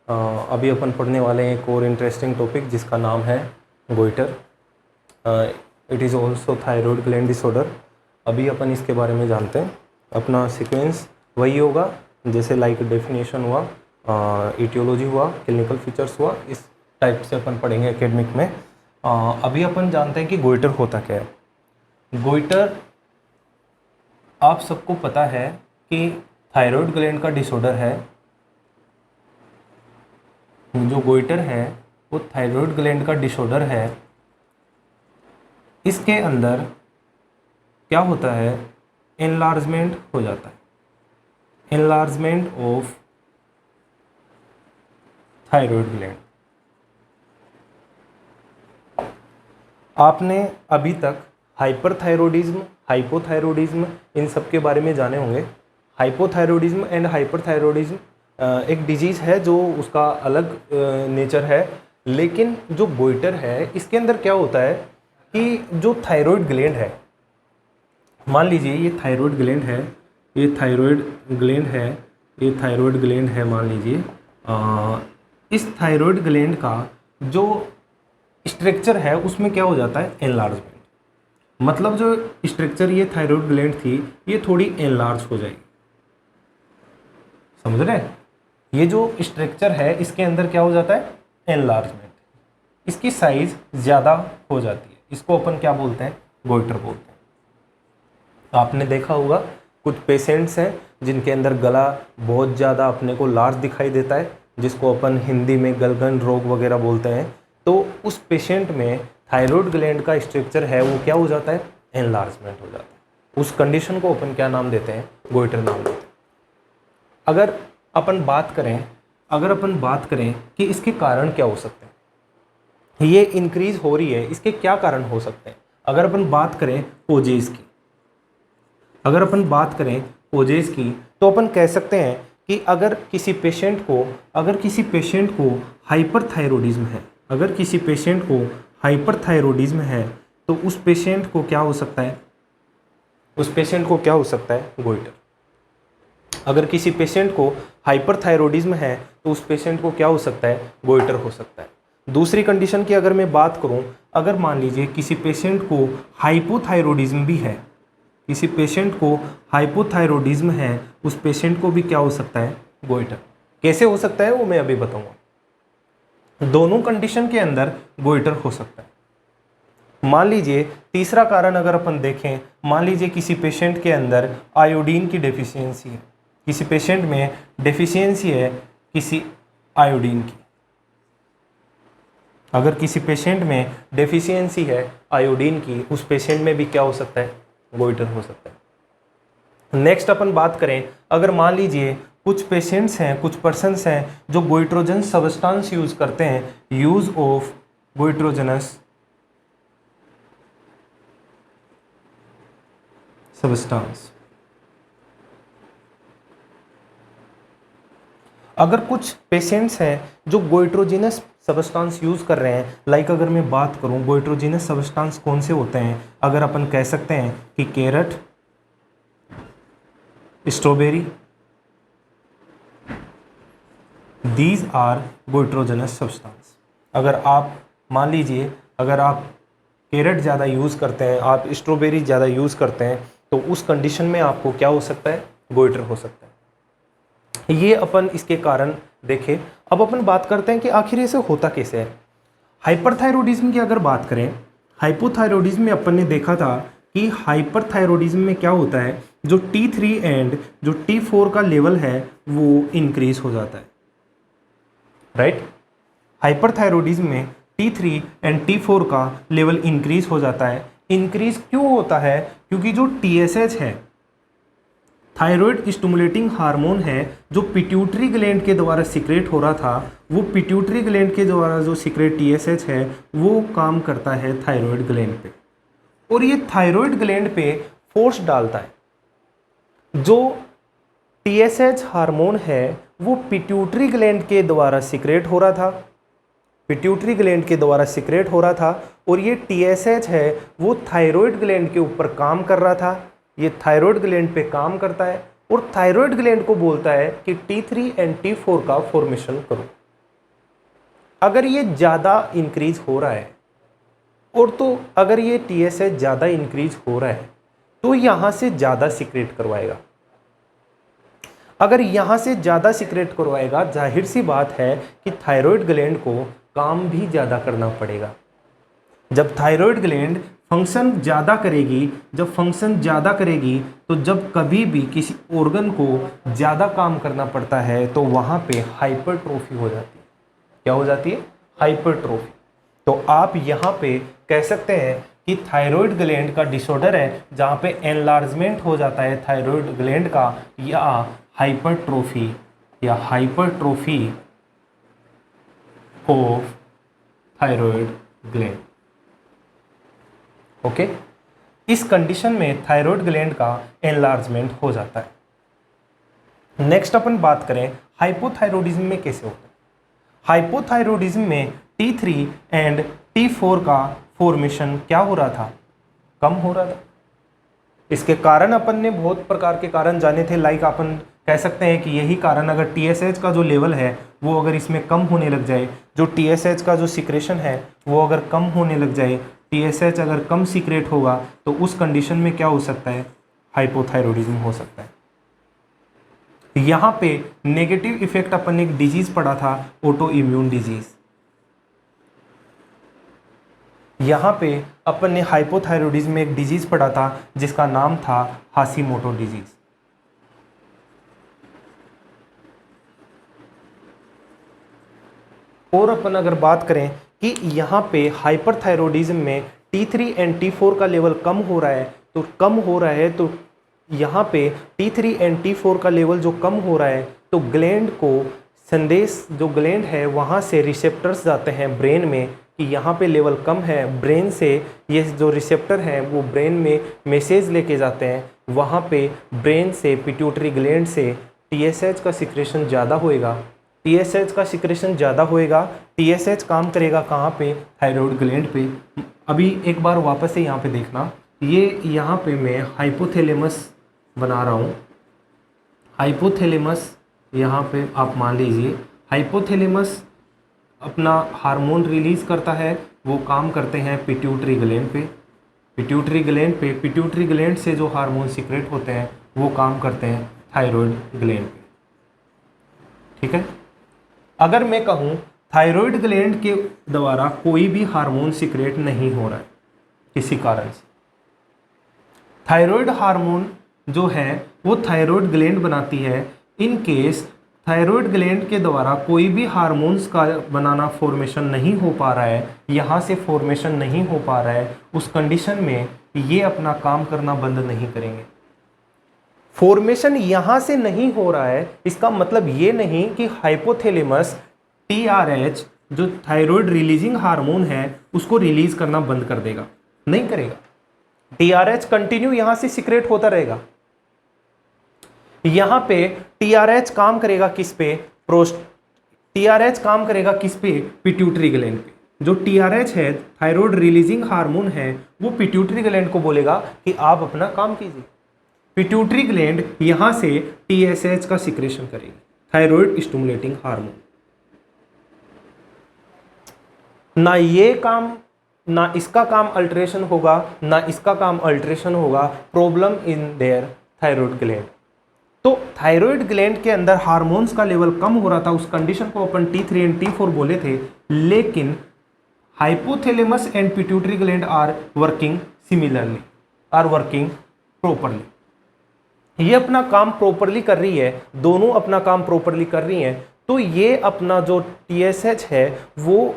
अभी अपन पढ़ने वाले हैं एक और इंटरेस्टिंग टॉपिक जिसका नाम है goitre. It is also thyroid gland disorder. अभी अपन इसके बारे में जानते हैं। अपना सीक्वेंस वही होगा जैसे लाइक डेफिनेशन हुआ, इटियोलॉजी हुआ, क्लिनिकल फीचर्स हुआ, इस टाइप से अपन पढ़ेंगे एकेडमिक में। अभी अपन जानते हैं कि गोइटर होता क्या है। गोइटर आप सबको पता है कि थायराइड ग्लैंड का डिसऑर्डर है। जो गोइटर है वो थायराइड ग्लैंड का डिसऑर्डर है। इसके अंदर क्या होता है, एनलार्जमेंट हो जाता है, एनलार्जमेंट ऑफ थायराइड ग्लैंड। आपने अभी तक हाइपरथायरॉयडिज्म, हाइपोथायरॉयडिज्म इन सब के बारे में जाने होंगे। हाइपोथायरॉयडिज्म एंड हाइपरथायरॉयडिज्म एक डिजीज़ है जो उसका अलग नेचर है, लेकिन जो गोइटर है इसके अंदर क्या होता है कि जो थायराइड ग्लैंड है, मान लीजिए ये थायराइड ग्लैंड है, ये थायराइड ग्लैंड है, ये थायराइड ग्लैंड है, मान लीजिए इस थायराइड ग्लैंड का जो स्ट्रक्चर है उसमें क्या हो जाता है, एनलार्जमेंट। मतलब जो स्ट्रक्चर ये थायराइड ग्लैंड थी ये थोड़ी एनलार्ज हो जाएगी, समझ रहे हैं। ये जो स्ट्रक्चर है इसके अंदर क्या हो जाता है, एनलार्जमेंट, इसकी साइज ज़्यादा हो जाती है। इसको अपन क्या बोलते हैं, गोइटर बोलते हैं। आपने देखा होगा कुछ पेशेंट्स हैं जिनके अंदर गला बहुत ज़्यादा अपने को लार्ज दिखाई देता है, जिसको अपन हिंदी में गलगन रोग वगैरह बोलते हैं। तो उस पेशेंट में थायराइड ग्लैंड का स्ट्रक्चर है वो क्या हो जाता है, एनलार्जमेंट हो जाता है। उस कंडीशन को अपन क्या नाम देते हैं, गोइटर नाम देते हैं। अगर अपन बात करें कि इसके कारण क्या हो सकते हैं, ये इंक्रीज हो रही है, इसके क्या कारण हो सकते हैं। अगर अपन बात करें कोजेज की, तो अपन कह सकते हैं कि अगर किसी पेशेंट को हाइपरथायरॉयडिज्म है, तो उस पेशेंट को क्या हो सकता है, गोइटर। अगर किसी पेशेंट को हाइपरथायरॉयडिज्म है तो उस पेशेंट को क्या हो सकता है, गोइटर हो सकता है। दूसरी कंडीशन की अगर मैं बात करूं, अगर मान लीजिए किसी पेशेंट को हाइपोथायरॉयडिज्म भी है, उस पेशेंट को भी क्या हो सकता है, गोइटर। कैसे हो सकता है वो मैं अभी बताऊंगा। दोनों कंडीशन के अंदर गोइटर हो सकता है। मान लीजिए तीसरा कारण अगर अपन देखें, मान लीजिए किसी पेशेंट के अंदर आयोडीन की डेफिशिएंसी है, किसी पेशेंट में डेफिशिएंसी है किसी आयोडीन की। अगर किसी पेशेंट में डेफिशिएंसी है आयोडीन की, उस पेशेंट में भी क्या हो सकता है, गोइटर हो सकता है। नेक्स्ट अपन बात करें, अगर मान लीजिए कुछ पेशेंट्स हैं, कुछ पर्सन्स हैं जो गोइट्रोजन सब्सटेंस यूज करते हैं, यूज ऑफ गोइट्रोजनस सब्सटेंस। अगर कुछ पेशेंट्स हैं जो गोइट्रोजिनस सब्सटेंस यूज कर रहे हैं, लाइक अगर मैं बात करूं गोइट्रोजिनस सब्सटेंस कौन से होते हैं, अगर अपन कह सकते हैं कि carrot, strawberry, these are goitrogenous substance. अगर आप मान लीजिए अगर आप कैरेट ज़्यादा यूज़ करते हैं, आप स्ट्रॉबेरी ज़्यादा यूज़ करते हैं, तो उस कंडीशन में आपको क्या हो सकता है, गोइटर हो सकता है। ये अपन इसके कारण देखें। अब अपन बात करते हैं कि आखिर इसे होता कैसे है। हाइपरथायरॉयडिज्म की अगर बात करें, हाइपोथायरॉयडिज्म में अपन ने देखा था कि हाइपरथायरॉयडिज्म में क्या होता है, जो T3 एंड जो T4 का लेवल है वो इंक्रीज हो जाता है, राइट। हाइपरथायरॉयडिज्म में T3 एंड T4 का लेवल इंक्रीज हो जाता है। इंक्रीज क्यों होता है, क्योंकि जो TSH है, थायराइड स्टिमुलेटिंग हार्मोन है, जो पिट्यूटरी ग्लैंड के द्वारा सीक्रेट हो रहा था, वो पिट्यूटरी ग्लैंड के द्वारा जो सीक्रेट TSH है वो काम करता है थायराइड ग्लैंड पे, और ये थायराइड ग्लैंड पे फोर्स डालता है। जो TSH हार्मोन है वो पिट्यूटरी ग्लैंड के द्वारा सीक्रेट हो रहा था, और ये TSH है वो थायराइड ग्लैंड के ऊपर काम कर रहा था। ये थायराइड ग्लैंड पे काम करता है और थायराइड ग्लैंड को बोलता है कि T3 एंड T4 का फॉर्मेशन करो। अगर ये ज़्यादा इंक्रीज हो रहा है और तो अगर ये TSH ज़्यादा इंक्रीज हो रहा है तो यहाँ से ज़्यादा सीक्रेट करवाएगा। अगर यहाँ से ज़्यादा सीक्रेट करवाएगा, जाहिर सी बात है कि थायराइड ग्लैंड को काम भी ज़्यादा करना पड़ेगा। जब थायराइड ग्लैंड फंक्शन ज़्यादा करेगी, जब फंक्शन ज़्यादा करेगी तो जब कभी भी किसी ऑर्गन को ज़्यादा काम करना पड़ता है तो वहाँ पे हाइपरट्रोफी हो जाती है। क्या हो जाती है? हाइपरट्रोफी। तो आप यहाँ पे कह सकते हैं कि थायराइड ग्लैंड का डिसऑर्डर है जहाँ पे एनलार्जमेंट हो जाता है थायराइड ग्लैंड का, या hypertrophy of thyroid gland. Okay, इस कंडीशन में थायराइड ग्लैंड का एनलार्जमेंट हो जाता है। नेक्स्ट अपन बात करें हाइपोथायरॉयडिज्म में कैसे होता है। हाइपोथायरॉयडिज्म में T3 एंड T4 का फॉर्मेशन क्या हो रहा था? कम हो रहा था। इसके कारण अपन ने बहुत प्रकार के कारण जाने थे, लाइक अपन कह सकते हैं कि यही कारण, अगर TSH का जो लेवल है वो अगर इसमें कम होने लग जाए, जो TSH का जो सिक्रेशन है वो अगर कम होने लग जाए, TSH अगर कम सीक्रेट होगा तो उस कंडीशन में क्या हो सकता है? हाइपोथायरॉयडिज्म हो सकता है। यहाँ पे नेगेटिव इफेक्ट अपन एक डिजीज पढ़ा था, ऑटो इम्यून डिजीज। यहाँ पे अपन ने हाइपोथायरॉयडिज्म में एक डिजीज पढ़ा था जिसका नाम था हाशिमोटो डिजीज। और अपन अगर बात करें कि यहाँ पे हाइपरथायरॉयडिज्म में T3 एंड T4 का लेवल कम हो रहा है, तो यहाँ पे T3 एंड T4 का लेवल जो कम हो रहा है तो ग्लैंड को संदेश, जो ग्लैंड है वहाँ से रिसेप्टर्स जाते हैं ब्रेन में कि यहाँ पे लेवल कम है। ब्रेन से ये जो रिसेप्टर हैं वो ब्रेन में मैसेज लेके जाते हैं, वहाँ पे ब्रेन से पिट्यूटरी ग्लैंड से TSH का सिक्रेशन ज़्यादा होएगा। TSH काम करेगा कहाँ पे? थायराइड ग्लैंड पे। अभी एक बार वापस से यहाँ पे देखना, ये यहाँ पे मैं हाइपोथैलेमस बना रहा हूँ। हाइपोथैलेमस यहाँ पे आप मान लीजिए, हाइपोथैलेमस अपना हार्मोन रिलीज करता है, वो काम करते हैं पिट्यूटरी ग्लैंड पे। पिट्यूटरी ग्लैंड से जो हार्मोन सीक्रेट होते हैं वो काम करते हैं थायराइड ग्लैंड पे। ठीक है, अगर मैं कहूँ थायराइड ग्लैंड के द्वारा कोई भी हार्मोन सीक्रेट नहीं हो रहा है किसी कारण से, थायराइड हार्मोन जो है वो थायराइड ग्लैंड बनाती है। इन केस थायराइड ग्लैंड के द्वारा कोई भी हार्मोन्स का बनाना फॉर्मेशन नहीं हो पा रहा है, यहाँ से फॉर्मेशन नहीं हो पा रहा है, उस कंडीशन में ये अपना काम करना बंद नहीं करेंगे। फॉर्मेशन यहाँ से नहीं हो रहा है, इसका मतलब ये नहीं कि हाइपोथैलेमस TRH जो थायराइड रिलीजिंग हार्मोन है उसको रिलीज करना बंद कर देगा, नहीं करेगा। TRH कंटिन्यू यहाँ से सीक्रेट होता रहेगा। यहाँ पे TRH काम करेगा किस पे? TRH काम करेगा किस पे? पिट्यूटरी ग्लैंड पे। जो TRH है थायराइड रिलीजिंग हार्मोन है, वो पिट्यूटरी ग्लैंड को बोलेगा कि आप अपना काम कीजिए। पिट्यूटरी ग्लैंड यहाँ से TSH का सिक्रेशन करेगी, थायराइड स्टिमुलेटिंग हार्मोन। ना ये काम, ना इसका काम अल्टरेशन होगा, ना इसका काम अल्टरेशन होगा। Problem in their thyroid gland. तो थायराइड ग्लैंड के अंदर हार्मोन्स का लेवल कम हो रहा था, उस कंडीशन को अपन T3 एंड T4 बोले थे। लेकिन hypothalamus and pituitary gland are working similarly, are working properly. ये अपना काम प्रॉपरली कर रही है, दोनों अपना काम प्रॉपरली कर रही हैं। तो ये अपना जो TSH है वो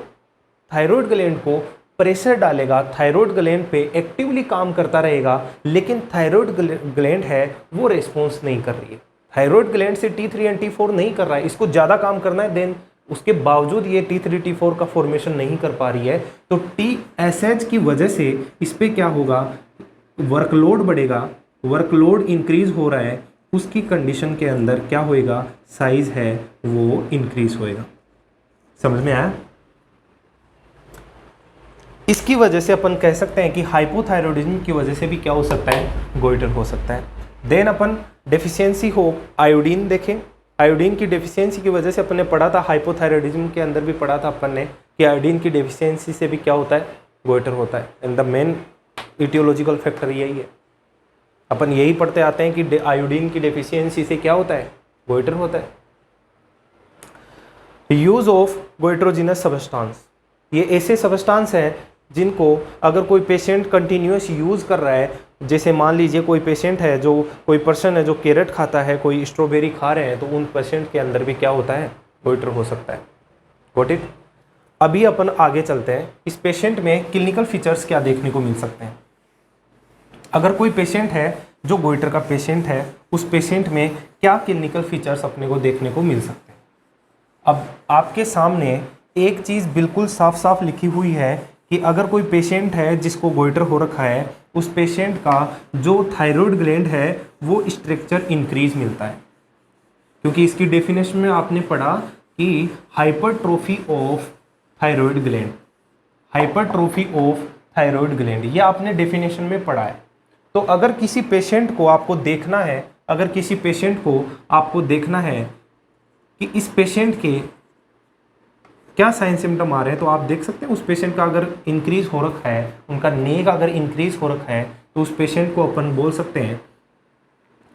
थायराइड ग्लैंड को प्रेशर डालेगा, थायराइड ग्लैंड पे एक्टिवली काम करता रहेगा, लेकिन थायराइड ग्लैंड है वो रेस्पॉन्स नहीं कर रही है। थायराइड ग्लैंड से T3 एंड T4 नहीं कर रहा है, इसको ज़्यादा काम करना है, देन उसके बावजूद ये T3 T4 का फॉर्मेशन नहीं कर पा रही है। तो TSH की वजह से इस पर क्या होगा? वर्कलोड बढ़ेगा, वर्कलोड इंक्रीज हो रहा है, उसकी कंडीशन के अंदर क्या होएगा? साइज है वो इंक्रीज होएगा। समझ में आया? इसकी वजह से अपन कह सकते हैं कि हाइपोथायरॉयडिज्म की वजह से भी क्या हो सकता है? गोइटर हो सकता है। देन अपन डेफिशिएंसी हो आयोडीन देखें। आयोडीन की डेफिशिएंसी की वजह से अपन ने पढ़ा था, हाइपोथायराइडिज्म के अंदर भी पढ़ा था अपन ने कि आयोडीन की डेफिशिएंसी से भी क्या होता है, गोइटर होता है। And the main aetiological factor यही है, अपन यही पढ़ते आते हैं कि आयोडीन की डेफिशिएंसी से क्या होता है, गोइटर होता है। यूज ऑफ गोइट्रोजिनस सबस्टांस, ये ऐसे सबस्टांस हैं जिनको अगर कोई पेशेंट कंटिन्यूस यूज कर रहा है, जैसे मान लीजिए कोई पेशेंट है, जो कोई पर्सन है जो कैरेट खाता है, कोई स्ट्रॉबेरी खा रहे हैं, तो उन पेशेंट के अंदर भी क्या होता है, गोइटर हो सकता है। Got it. अभी अपन आगे चलते हैं, इस पेशेंट में क्लिनिकल फीचर्स क्या देखने को मिल सकते हैं। अगर कोई पेशेंट है जो गोइटर का पेशेंट है, उस पेशेंट में क्या क्लिनिकल फीचर्स अपने को देखने को मिल सकते हैं। अब आपके सामने एक चीज़ बिल्कुल साफ साफ लिखी हुई है कि अगर कोई पेशेंट है जिसको गोइटर हो रखा है, उस पेशेंट का जो थायराइड ग्लैंड है वो स्ट्रक्चर इंक्रीज मिलता है। क्योंकि इसकी डेफिनेशन में आपने पढ़ा कि hypertrophy of thyroid gland, hypertrophy of thyroid gland, ये आपने डेफिनेशन में पढ़ा है। तो अगर किसी पेशेंट को आपको देखना है, अगर किसी पेशेंट को आपको देखना है कि इस पेशेंट के क्या साइन सिम्टम आ रहे हैं, तो आप देख सकते हैं उस पेशेंट का अगर इंक्रीज हो रखा है, उनका नेक अगर इंक्रीज हो रखा है, तो उस पेशेंट को अपन बोल सकते हैं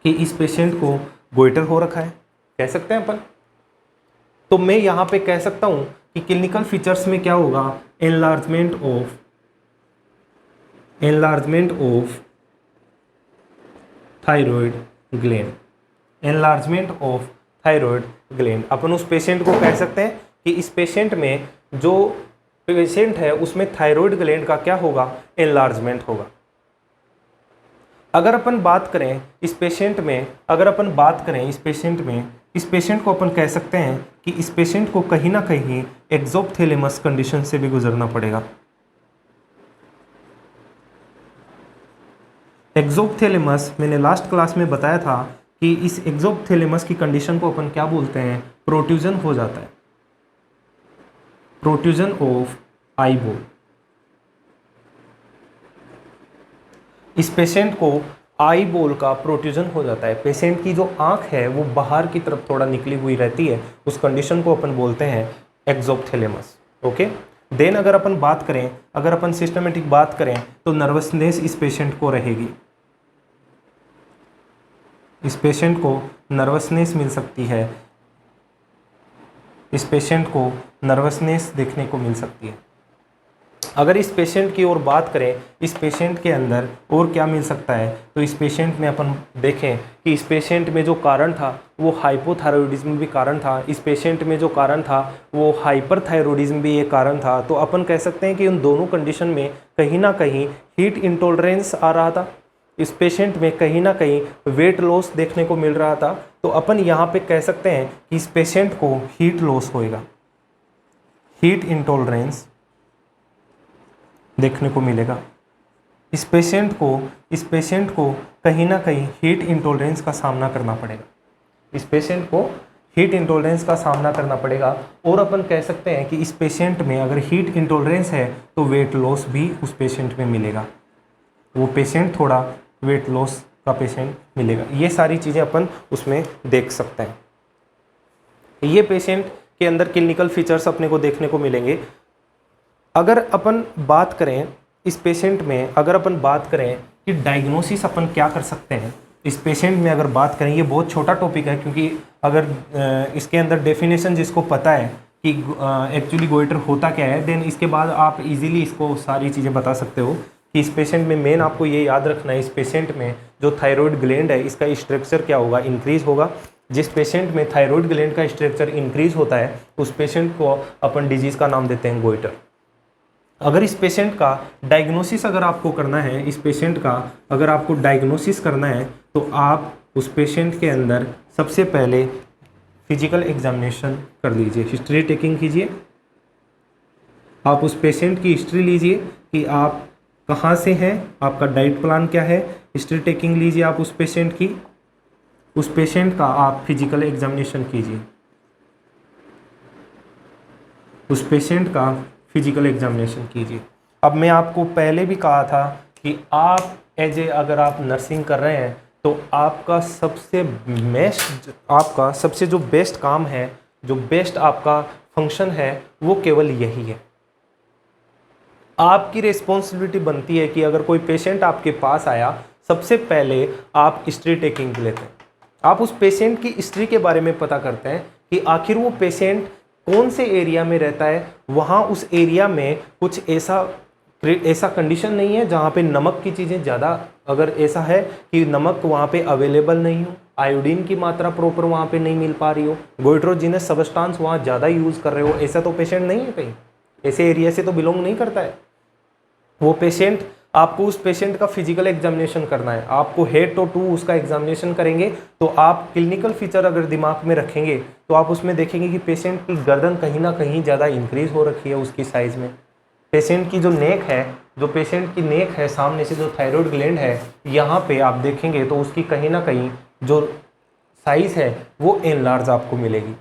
कि इस पेशेंट को गोइटर हो रखा है, कह सकते हैं अपन। तो मैं यहाँ पे कह सकता हूँ कि क्लिनिकल फीचर्स में क्या होगा, enlargement of thyroid gland, enlargement of thyroid gland. अपन उस पेशेंट को कह सकते हैं कि इस पेशेंट में, जो पेशेंट है उसमें थायराइड ग्लैंड का क्या होगा, एनलार्जमेंट होगा। अगर अपन बात करें इस पेशेंट में, अगर अपन बात करें इस पेशेंट में, इस पेशेंट को अपन कह सकते हैं कि इस पेशेंट को कहीं ना कहीं एक्सोप्थेलेमस कंडीशन से भी गुजरना पड़ेगा। एक्सोप्थेलेमस मैंने लास्ट क्लास में बताया था कि इस एक्सोप्थेलेमस की कंडीशन को अपन क्या बोलते हैं, प्रोट्रूजन हो जाता है, प्रोट्रूजन ऑफ आई बोल। इस पेशेंट को आई बोल का प्रोट्रूजन हो जाता है, पेशेंट की जो आंख है वो बाहर की तरफ थोड़ा निकली हुई रहती है, उस कंडीशन को अपन बोलते हैं एक्सोप्थेलेमस। ओके। देन अगर अपन बात करें, अगर अपन सिस्टमेटिक बात करें, तो नर्वसनेस इस पेशेंट को रहेगी, इस पेशेंट को नर्वसनेस मिल सकती है, इस पेशेंट को नर्वसनेस देखने को मिल सकती है। अगर इस पेशेंट की ओर बात करें, इस पेशेंट के अंदर और क्या मिल सकता है, तो इस पेशेंट में अपन देखें कि इस पेशेंट में जो कारण था वो हाइपोथायराइडिज्म भी कारण था, इस पेशेंट में जो कारण था वो हाइपरथायराइडिज्म भी एक कारण था। तो अपन कह सकते हैं कि उन दोनों कंडीशन में कहीं ना कहीं हीट इंटॉलरेंस आ रहा था, इस पेशेंट में कहीं ना कहीं वेट लॉस देखने को मिल रहा था। तो अपन यहाँ पे कह सकते हैं कि इस पेशेंट को हीट लॉस होएगा, हीट इंटॉलरेंस देखने को मिलेगा। इस पेशेंट को कहीं ना कहीं हीट इंटॉलरेंस का सामना करना पड़ेगा, इस पेशेंट को हीट इंटॉलरेंस का सामना करना पड़ेगा। और अपन कह सकते हैं कि इस पेशेंट में अगर हीट इंटॉलरेंस है तो वेट लॉस भी उस पेशेंट में मिलेगा, वो पेशेंट थोड़ा वेट लॉस का पेशेंट मिलेगा। ये सारी चीज़ें अपन उसमें देख सकते हैं। ये पेशेंट के अंदर क्लिनिकल फीचर्स अपने को देखने को मिलेंगे। अगर अपन बात करें इस पेशेंट में, अगर अपन बात करें कि डायग्नोसिस अपन क्या कर सकते हैं इस पेशेंट में, अगर बात करें, ये बहुत छोटा टॉपिक है, क्योंकि अगर इसके अंदर डेफिनेशन जिसको पता है कि एक्चुअली गोइटर होता क्या है, देन इसके बाद आप इजीली इसको सारी चीज़ें बता सकते हो कि इस पेशेंट में मेन आपको ये याद रखना है, इस पेशेंट में जो थायराइड ग्लैंड है इसका स्ट्रक्चर क्या होगा, इंक्रीज होगा। जिस पेशेंट में थायराइड ग्लैंड का स्ट्रक्चर इंक्रीज होता है उस पेशेंट को अपन डिजीज़ का नाम देते हैं गोइटर। अगर इस पेशेंट का डायग्नोसिस अगर आपको करना है, इस पेशेंट का अगर आपको डायग्नोसिस करना है, तो आप उस पेशेंट के अंदर सबसे पहले फिजिकल एग्जामिनेशन कर लीजिए, हिस्ट्री टेकिंग कीजिए। आप उस पेशेंट की हिस्ट्री लीजिए कि आप कहाँ से हैं, आपका डाइट प्लान क्या है, हिस्ट्री टेकिंग लीजिए आप उस पेशेंट की, उस पेशेंट का आप फिजिकल एग्जामिनेशन कीजिए, उस पेशेंट का फिजिकल एग्जामिनेशन कीजिए। अब मैं आपको पहले भी कहा था कि आप अगर आप नर्सिंग कर रहे हैं तो आपका सबसे जो बेस्ट काम है, जो बेस्ट आपका फंक्शन है, वो केवल यही है। आपकी रिस्पॉन्सिबिलिटी बनती है कि अगर कोई पेशेंट आपके पास आया, सबसे पहले आप हिस्ट्री टेकिंग लेते हैं। आप उस पेशेंट की हिस्ट्री के बारे में पता करते हैं कि आखिर वो पेशेंट कौन से एरिया में रहता है, वहाँ उस एरिया में कुछ ऐसा कंडीशन नहीं है जहाँ पे नमक की चीज़ें ज़्यादा, अगर ऐसा है कि नमक वहाँ पे अवेलेबल नहीं हो, आयोडीन की मात्रा प्रॉपर वहाँ पे नहीं मिल पा रही हो, गोइट्रोजिनस सब्सटेंस वहाँ ज़्यादा यूज़ कर रहे हो, ऐसा तो पेशेंट नहीं है कहीं, ऐसे एरिया से तो बिलोंग नहीं करता है वो पेशेंट। आपको उस पेशेंट का फिजिकल एग्जामिनेशन करना है, आपको हेड तो टू उसका एग्जामिनेशन करेंगे, तो आप क्लिनिकल फीचर अगर दिमाग में रखेंगे तो आप उसमें देखेंगे कि पेशेंट की गर्दन कहीं ना कहीं ज़्यादा इंक्रीज हो रखी है उसकी साइज़ में। पेशेंट की जो नेक है, जो पेशेंट की नेक है सामने से जो थायराइड ग्लैंड है, यहाँ पे आप देखेंगे तो उसकी कहीं ना कहीं जो साइज़ है वो एनलार्ज आपको मिलेगी।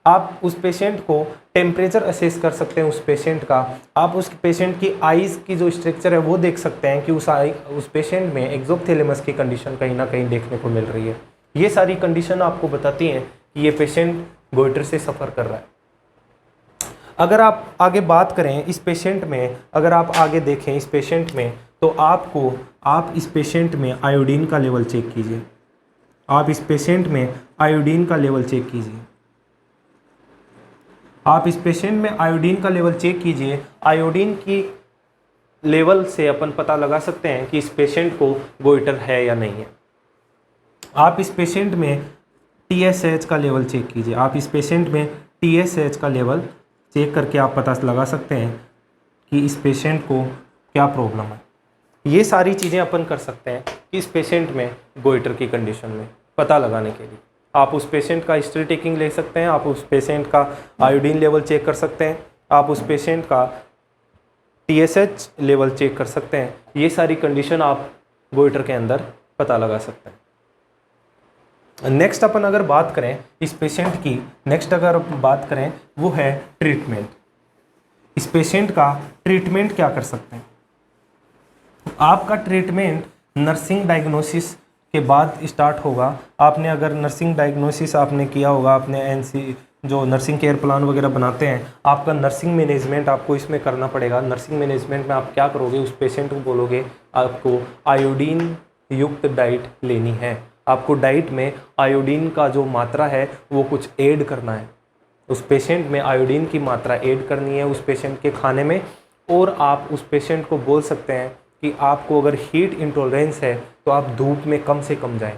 आप उस पेशेंट को टेम्परेचर असेस कर सकते हैं उस पेशेंट का, आप उस पेशेंट की आइज़ की जो स्ट्रक्चर है वो देख सकते हैं कि उस पेशेंट में एक्सोप्थेलेमस की कंडीशन कहीं ना कहीं देखने को मिल रही है। ये सारी कंडीशन आपको बताती हैं कि ये पेशेंट गोइटर से सफ़र कर रहा है। अगर आप आगे बात करें इस पेशेंट में, अगर आप आगे देखें इस पेशेंट में, तो आप इस पेशेंट में आयोडीन का लेवल चेक कीजिए। आप इस पेशेंट में आयोडीन का लेवल चेक कीजिए। आप इस पेशेंट में आयोडीन का लेवल चेक कीजिए। आयोडीन की लेवल से अपन पता लगा सकते हैं कि इस पेशेंट को गोइटर है या नहीं है। आप इस पेशेंट में TSH का लेवल चेक कीजिए। आप इस पेशेंट में TSH का लेवल चेक करके आप पता लगा सकते हैं कि इस पेशेंट को क्या प्रॉब्लम है। ये सारी चीज़ें अपन कर सकते हैं कि इस पेशेंट में गोइटर की कंडीशन में पता लगाने के लिए। आप उस पेशेंट का हिस्ट्री टेकिंग ले सकते हैं, आप उस पेशेंट का आयोडीन लेवल चेक कर सकते हैं, आप उस पेशेंट का TSH लेवल चेक कर सकते हैं। ये सारी कंडीशन आप गोइटर के अंदर पता लगा सकते हैं। नेक्स्ट अपन अगर बात करें इस पेशेंट की, वो है ट्रीटमेंट। इस पेशेंट का ट्रीटमेंट क्या कर सकते हैं। आपका ट्रीटमेंट नर्सिंग डायग्नोसिस के बाद स्टार्ट होगा। आपने अगर नर्सिंग डायग्नोसिस आपने किया होगा, आपने NC जो नर्सिंग केयर प्लान वगैरह बनाते हैं, आपका नर्सिंग मैनेजमेंट आपको इसमें करना पड़ेगा। नर्सिंग मैनेजमेंट में आप क्या करोगे, उस पेशेंट को बोलोगे आपको आयोडीन युक्त डाइट लेनी है, आपको डाइट में आयोडीन का जो मात्रा है वो कुछ ऐड करना है, उस पेशेंट में आयोडीन की मात्रा ऐड करनी है उस पेशेंट के खाने में। और आप उस पेशेंट को बोल सकते हैं कि आपको अगर हीट इंटॉलरेंस है तो आप धूप में कम से कम जाएं।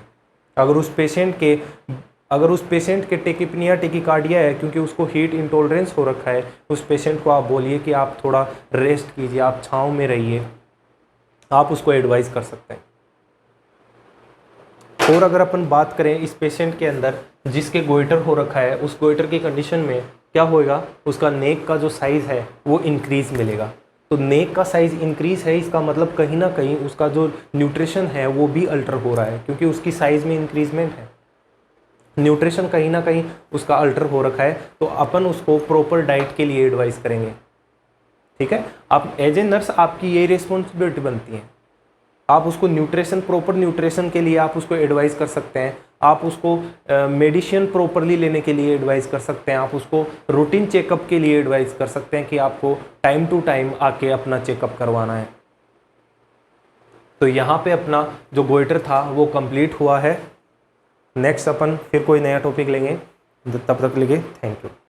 अगर उस पेशेंट के टेकिपनिया टेकिकार्डिया है क्योंकि उसको हीट इंटॉलरेंस हो रखा है, उस पेशेंट को आप बोलिए कि आप थोड़ा रेस्ट कीजिए, आप छांव में रहिए, आप उसको एडवाइस कर सकते हैं। और अगर अपन बात करें इस पेशेंट के अंदर जिसके गोइटर हो रखा है, उस गोइटर की कंडीशन में क्या होएगा, उसका नेक का जो साइज़ है वो इंक्रीज मिलेगा। तो नेक का साइज़ इंक्रीज है, इसका मतलब कहीं ना कहीं उसका जो न्यूट्रिशन है वो भी अल्टर हो रहा है, क्योंकि उसकी साइज़ में इंक्रीजमेंट है, न्यूट्रिशन कहीं ना कहीं उसका अल्टर हो रखा है। तो अपन उसको प्रॉपर डाइट के लिए एडवाइस करेंगे। ठीक है, आप एज ए नर्स आपकी ये रिस्पॉन्सिबिलिटी बनती है, आप उसको न्यूट्रिशन, प्रॉपर न्यूट्रिशन के लिए आप उसको एडवाइस कर सकते हैं, आप उसको मेडिसिन प्रॉपरली लेने के लिए एडवाइस कर सकते हैं, आप उसको रूटीन चेकअप के लिए एडवाइस कर सकते हैं कि आपको टाइम टू टाइम आके अपना चेकअप करवाना है। तो यहाँ पे अपना जो गोइटर था वो कंप्लीट हुआ है। नेक्स्ट अपन फिर कोई नया टॉपिक लेंगे, तब तक के लिए थैंक यू।